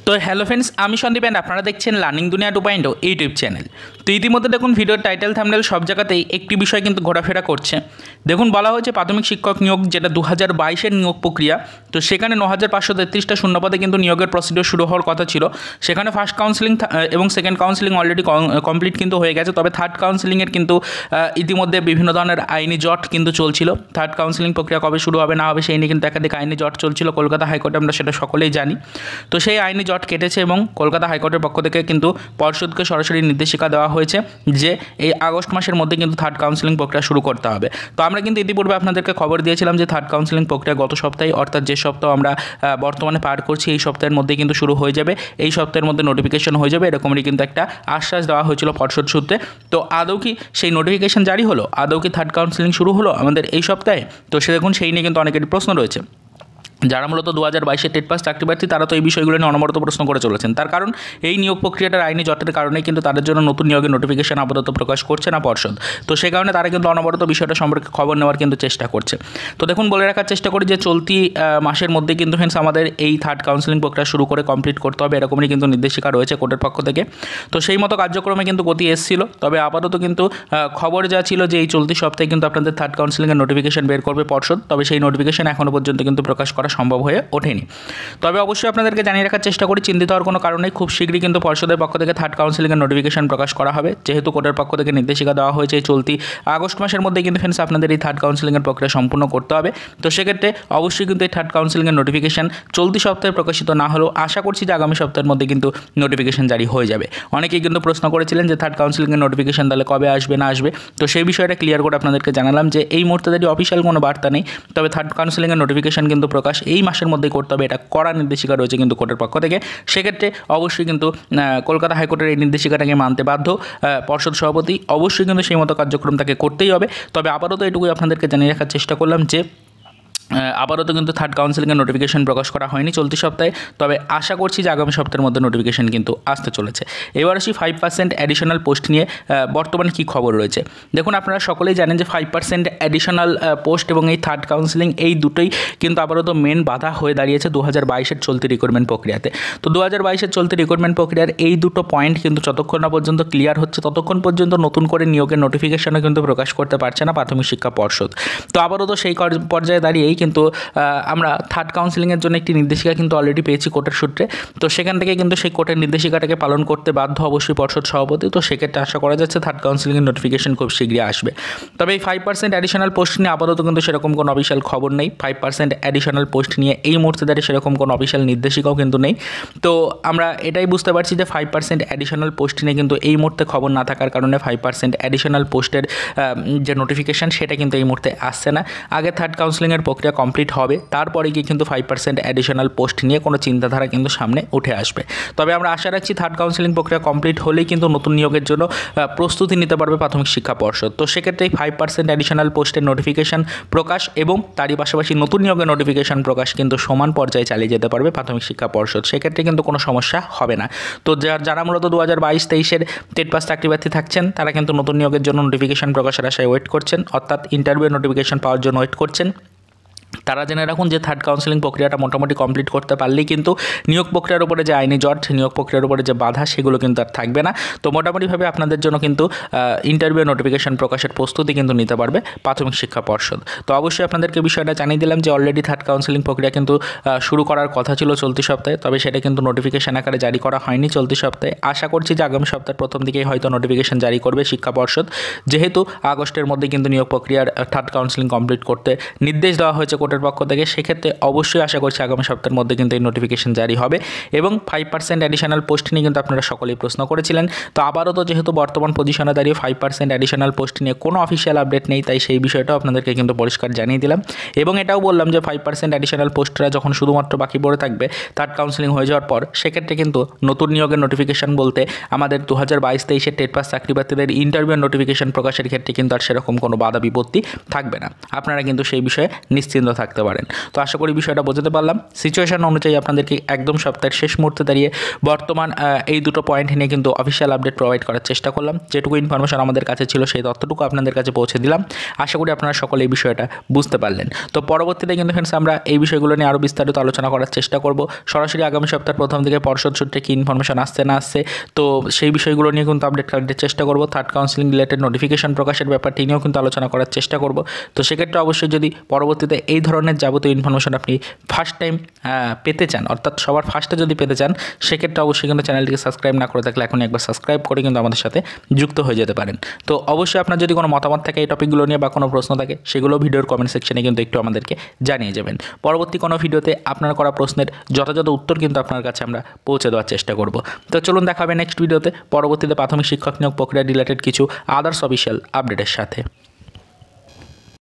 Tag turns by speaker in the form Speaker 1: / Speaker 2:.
Speaker 1: তো hello friends, আমি Sandeep and আপনারা দেখছেন লার্নিং দুনিয়া 2.0 ইউটিউব চ্যানেল। তো ইতিমধ্যে দেখুন ভিডিওর টাইটেল থাম্বনেল সব জায়গাতেই একটি বিষয় কিন্তু ঘোরাফেরা করছে। দেখুন বলা হয়েছে প্রাথমিক শিক্ষক নিয়োগ, যেটা 2022-এর নিয়োগ প্রক্রিয়া। তো সেখানে 9533টা শূন্যপদে কিন্তু নিয়োগের প্রসিডিওর শুরু হওয়ার কথা ছিল। সেখানে ফার্স্ট কাউন্সিলিং এবং সেকেন্ড কাউন্সিলিং অলরেডি কমপ্লিট কিন্তু হয়ে গেছে। তবে থার্ড কাউন্সিলিংয়ের কিন্তু ইতিমধ্যে বিভিন্ন ধরনের আইনি জট কিন্তু চলছিল। থার্ড কাউন্সিলিং প্রক্রিয়া কবে শুরু হবে না হবে সেই নিয়ে কিন্তু একাধিক আইনি জট চলছিল কলকাতা হাইকোর্টে, আমরা সেটা সকলেই জানি। তো সেই আইনি জট কেটেছে এবং কলকাতা হাইকোর্টের পক্ষ থেকে কিন্তু পর্ষদকে সরাসরি নির্দেশিকা দেওয়া হয়েছে যে এই আগস্ট মাসের মধ্যে কিন্তু থার্ড কাউন্সিলিং প্রক্রিয়া শুরু করতে হবে। তো আমরা কিন্তু ইতিপূর্বে আপনাদেরকে খবর দিয়েছিলাম যে থার্ড কাউন্সিলিং প্রক্রিয়া গত সপ্তাহে, অর্থাৎ যে সপ্তাহ আমরা বর্তমানে পার করছি এই সপ্তাহের মধ্যেই কিন্তু শুরু হয়ে যাবে, এই সপ্তাহের মধ্যে নোটিফিকেশন হয়ে যাবে, এরকমই কিন্তু একটা আশ্বাস দেওয়া হয়েছিল পর্ষদ সূত্রে। তো আদৌ কি সেই নোটিফিকেশন জারি হলো? আদৌ কি থার্ড কাউন্সিলিং শুরু হলো আমাদের এই সপ্তাহে? তো সে দেখুন সেই নিয়ে কিন্তু অনেকেরই প্রশ্ন রয়েছে। যারা মূলত 2022-এর টেট পাস চাকরি প্রার্থী তারা তো এই বিষয়গুলো নিয়ে অনবরত প্রশ্ন করে চলেছেন। তার কারণ এই নিয়োগ প্রক্রিয়াটার আইনি জটের কারণে কিন্তু তাদের জন্য নতুন নিয়োগের নোটিফিকেশন আপাতত প্রকাশ করছে না পর্ষদ। তো সেই কারণে তারা কিন্তু অনবরত বিষয়টা সম্পর্কে খবর নেওয়ার কিন্তু চেষ্টা করছে। তো দেখুন বলে রাখার চেষ্টা করি যে চলতি মাসের মধ্যে কিন্তু ফ্রেন্ডস আমাদের এই থার্ড কাউন্সিলিং প্রক্রিয়া শুরু করে কমপ্লিট করতে হবে, এরকমই কিন্তু নির্দেশিকা রয়েছে কোর্টের পক্ষ থেকে। তো সেই মতো কার্যক্রমে কিন্তু গতি এসেছিল। তবে আপাতত কিন্তু খবর যা ছিল যে এই চলতি সপ্তাহে কিন্তু আপনাদের থার্ড কাউন্সিলিংয়ের নোটিফিকেশন বের করবে পর্ষদ। তবে সেই নোটিফিকেশন এখনও পর্যন্ত কিন্তু প্রকাশ করা সম্ভব হয়ে ওঠেনি। তবে অবশ্যই আপনাদেরকে জানিয়ে রাখার চেষ্টা করি, চিন্তিত হওয়ার কোনো কারণ নেই। খুব শীঘ্রই কিন্তু পর্ষদের পক্ষ থেকে থার্ড কাউন্সিলিংয়ের নোটিফিকেশন প্রকাশ করা হবে। যেহেতু কোর্টের পক্ষ থেকে নির্দেশিকা দেওয়া হয়েছে এই চলতি আগস্ট মাসের মধ্যে কিন্তু ফ্রেন্ডস আপনাদের এই থার্ড কাউন্সিলিংয়ের প্রক্রিয়া সম্পূর্ণ করতে হবে। তো সেক্ষেত্রে অবশ্যই কিন্তু এই থার্ড কাউন্সিলিংয়ের নোটিফিকেশন চলতি সপ্তাহে প্রকাশিত না হলেও আশা করছি যে আগামী সপ্তাহের মধ্যে কিন্তু নোটিফিকেশন জারি হয়ে যাবে। অনেকেই কিন্তু প্রশ্ন করেছিলেন যে থার্ড কাউন্সিলিংয়ের নোটিফিকেশন তাহলে কবে আসবে না আসবে। তো সেই বিষয়টা ক্লিয়ার করে আপনাদেরকে জানালাম যে এই মুহূর্তে যদি অফিসিয়াল কোনো বার্তা নেই, তবে থার্ড কাউন্সিলিংয়ের নোটিফিকেশন কিন্তু প্রকাশ এই মাসের মধ্যেই করতে হবে, এটা কড়া নির্দেশিকা রয়েছে কিন্তু কোর্টের পক্ষ থেকে। সেক্ষেত্রে অবশ্যই কিন্তু কলকাতা হাইকোর্টের এই নির্দেশিকাটাকে মানতে বাধ্য পর্ষদ সভাপতি। অবশ্যই কিন্তু সেই মতো কার্যক্রম তাকে করতেই হবে। তবে আপাতত এটুকুই আপনাদেরকে জানিয়ে রাখার চেষ্টা করলাম যে আপাতত কিন্তু থার্ড কাউন্সিলিংয়ের নোটিফিকেশন প্রকাশ করা হয়নি চলতি সপ্তাহে। তবে আশা করছি যে আগামী সপ্তাহের মধ্যে নোটিফিকেশন কিন্তু আসতে চলেছে। এবার আসি 5% অ্যাডিশনাল পোস্ট নিয়ে বর্তমানে কী খবর রয়েছে। দেখুন আপনারা সকলেই জানেন যে 5% অ্যাডিশনাল পোস্ট এবং এই থার্ড কাউন্সিলিং এই দুটোই কিন্তু আপাতত মেন বাধা হয়ে দাঁড়িয়েছে 2022-এর চলতি রিক্রুটমেন্ট প্রক্রিয়াতে। তো 2022-এর চলতি রিক্রুটমেন্ট প্রক্রিয়ার এই দুটো পয়েন্ট কিন্তু যতক্ষণ না পর্যন্ত ক্লিয়ার হচ্ছে ততক্ষণ পর্যন্ত নতুন করে নিয়োগের নোটিফিকেশনও কিন্তু প্রকাশ করতে পারছে না প্রাথমিক শিক্ষা পর্ষদ। তো আপাতত সেই পর্যায়ে দাঁড়িয়েই কিন্তু আমরা থার্ড কাউন্সিলিংয়ের জন্য একটি নির্দেশিকা কিন্তু অলরেডি পেয়েছি কোর্টের সূত্রে। তো সেখান থেকে কিন্তু সেই কোর্টের নির্দেশিকাটাকে পালন করতে বাধ্য অবশ্যই পর্ষদ সভাপতি। তো সেক্ষেত্রে আশা করা যাচ্ছে থার্ড কাউন্সিলিংয়ের নোটিফিকেশন খুব শীঘ্রই আসবে। তবে এই 5% অ্যাডিশনাল পোস্ট নিয়ে আপাতত কিন্তু সেরকম কোনো অফিসিয়াল খবর নেই। 5% অ্যাডিশনাল পোস্ট নিয়ে এই মুহূর্তে দাঁড়িয়ে সেরকম কোনো অফিসিয়াল নির্দেশিকাও কিন্তু নেই। তো আমরা এটাই বুঝতে পারছি যে 5% অ্যাডিশনাল পোস্ট নিয়ে কিন্তু এই মুহূর্তে খবর না থাকার কারণে 5% অ্যাডিশনাল পোস্টের যে নোটিফিকেশান সেটা কিন্তু এই মুহূর্তে আসছে না। আগে থার্ড কাউন্সিলিংয়ের প্রক্রিয়া কমপ্লিট হবে, তারপরে গিয়ে কিন্তু 5% অ্যাডিশনাল পোস্ট নিয়ে কোনো চিন্তাধারা কিন্তু সামনে উঠে আসবে। তবে আমরা আশা রাখছি থার্ড কাউন্সিলিং প্রক্রিয়া কমপ্লিট হলেই কিন্তু নতুন নিয়োগের জন্য প্রস্তুতি নিতে পারবে প্রাথমিক শিক্ষা পর্ষদ। তো সেক্ষেত্রে 5% অ্যাডিশনাল পোস্টের নোটিফিকেশান প্রকাশ এবং তারই পাশাপাশি নতুন নিয়োগের নোটিফিকেশান প্রকাশ কিন্তু সমান পর্যায়ে চালিয়ে যেতে পারবে প্রাথমিক শিক্ষা পর্ষদ। সেক্ষেত্রে কিন্তু কোনো সমস্যা হবে না। তো যারা মূলত 2022-23-এর টেট পাস চাকরি প্রার্থী থাকছেন তারা কিন্তু নতুন নিয়োগের জন্য নোটিফিকেশান প্রকাশের আশায় ওয়েট করছেন, অর্থাৎ ইন্টারভিউ নোটিফিকেশান পাওয়ার জন্য ওয়েট করছেন। তারা জেনে রাখুন যে থার্ড কাউন্সিলিং প্রক্রিয়াটা মোটামুটি কমপ্লিট করতে পারলেই কিন্তু নিয়োগ প্রক্রিয়ার উপরে যে আইনি জট, নিয়োগ প্রক্রিয়ার উপরে যে বাধা সেগুলো কিন্তু আর থাকবে না। তো মোটামুটিভাবে আপনাদের জন্য কিন্তু ইন্টারভিউ নোটিফিকেশান প্রকাশের প্রস্তুতি কিন্তু নিতে পারবে প্রাথমিক শিক্ষা পর্ষদ। তো অবশ্যই আপনাদেরকে বিষয়টা জানিয়ে দিলাম যে অলরেডি থার্ড কাউন্সিলিং প্রক্রিয়া কিন্তু শুরু করার কথা ছিল চলতি সপ্তাহে, তবে সেটা কিন্তু নোটিফিকেশান আকারে জারি করা হয়নি চলতি সপ্তাহে। আশা করছি যে আগামী সপ্তাহের প্রথম দিকেই হয়তো নোটিফিকেশান জারি করবে শিক্ষা পর্ষদ, যেহেতু আগস্টের মধ্যে কিন্তু নিয়োগ প্রক্রিয়ার থার্ড কাউন্সিলিং কমপ্লিট করতে নির্দেশ দেওয়া হয়েছে কোর্টের পক্ষ থেকে। সেক্ষেত্রে অবশ্যই আশা করছি আগামী সপ্তাহের মধ্যে কিন্তু এই নোটিফিকেশন জারি হবে। এবং 5% অ্যাডিশনাল পোস্ট নিয়ে কিন্তু আপনারা সকলেই প্রশ্ন করেছিলেন। তো আবারও তো যেহেতু বর্তমান পজিশনে দাঁড়িয়ে 5% অ্যাডিশনাল পোস্ট নিয়ে কোনো অফিসিয়াল আপডেট নেই, তাই সেই বিষয়টাও আপনাদেরকে কিন্তু পরিষ্কার জানিয়ে দিলাম। এবং এটাও বললাম যে 5% অ্যাডিশনাল পোস্টরা যখন শুধুমাত্র বাকি পড়ে থাকবে থার্ড কাউন্সিলিং হয়ে যাওয়ার পর, সেক্ষেত্রে কিন্তু নতুন নিয়োগের নোটিফিকেশন বলতে আমাদের 2022-23-এর টেট পাস চাকরি প্রার্থীদের ইন্টারভিউ নোটিফিকেশন প্রকাশের ক্ষেত্রে কিন্তু আর সেরকম কোনো বাধা বিপত্তি থাকবে না। আপনারা কিন্তু সেই বিষয়ে নিশ্চিন্ত কিন্তু থাকতে পারেন। তো আশা করি বিষয়টা বোঝাতে পারলাম। সিচুয়েশন অনুযায়ী আপনাদেরকে একদম সপ্তাহের শেষ মুহূর্তে দাঁড়িয়ে বর্তমান এই দুটো পয়েন্ট নিয়ে কিন্তু অফিসিয়াল আপডেট প্রোভাইড করার চেষ্টা করলাম। যেটুকু ইনফরমেশন আমাদের কাছে ছিল সেই তথ্যটুকু আপনাদের কাছে পৌঁছে দিলাম। আশা করি আপনারা সকলে এই বিষয়টা বুঝতে পারলেন। তো পরবর্তীতে কিন্তু ফ্রেন্ডস আমরা এই বিষয়গুলো নিয়ে আরও বিস্তারিত আলোচনা করার চেষ্টা করব। সরাসরি আগামী সপ্তাহের প্রথম দিকে পর্ষদ সূত্রে কী ইনফরমেশন আসছে না আসছে, তো সেই বিষয়গুলো নিয়ে কিন্তু আপডেট কালেক্টের চেষ্টা করব। থার্ড কাউন্সিলিং রিলেটেড নোটিফিকেশন প্রকাশের ব্যাপারটি নিয়েও কিন্তু আলোচনা করার চেষ্টা করব। তো সেক্ষেত্রে অবশ্যই যদি পরবর্তীতে এই ধরনের যাবতীয় ইনফরমেশন আপনি ফার্স্ট টাইম পেতে চান, অর্থাৎ সবার ফার্স্টে যদি পেতে চান, সেক্ষেত্রে অবশ্যই কিন্তু চ্যানেলটিকে সাবস্ক্রাইব না করে থাকলে এখনই একবার সাবস্ক্রাইব করে কিন্তু আমাদের সাথে যুক্ত হয়ে যেতে পারেন। তো অবশ্যই আপনার যদি কোনো মতামত থাকে এই টপিকগুলো নিয়ে বা কোনো প্রশ্ন থাকে, সেগুলো ভিডিওর কমেন্ট সেকশনে কিন্তু একটু আমাদেরকে জানিয়ে যাবেন। পরবর্তী কোনো ভিডিওতে আপনার করা প্রশ্নের যথাযথ উত্তর কিন্তু আপনার কাছে আমরা পৌঁছে দেওয়ার চেষ্টা করব। তো চলুন দেখা হবে নেক্সট ভিডিওতে পরবর্তীতে প্রাথমিক শিক্ষক নিয়োগ প্রক্রিয়া রিলেটেড কিছু আদার্স অফিসিয়াল আপডেটের সাথে।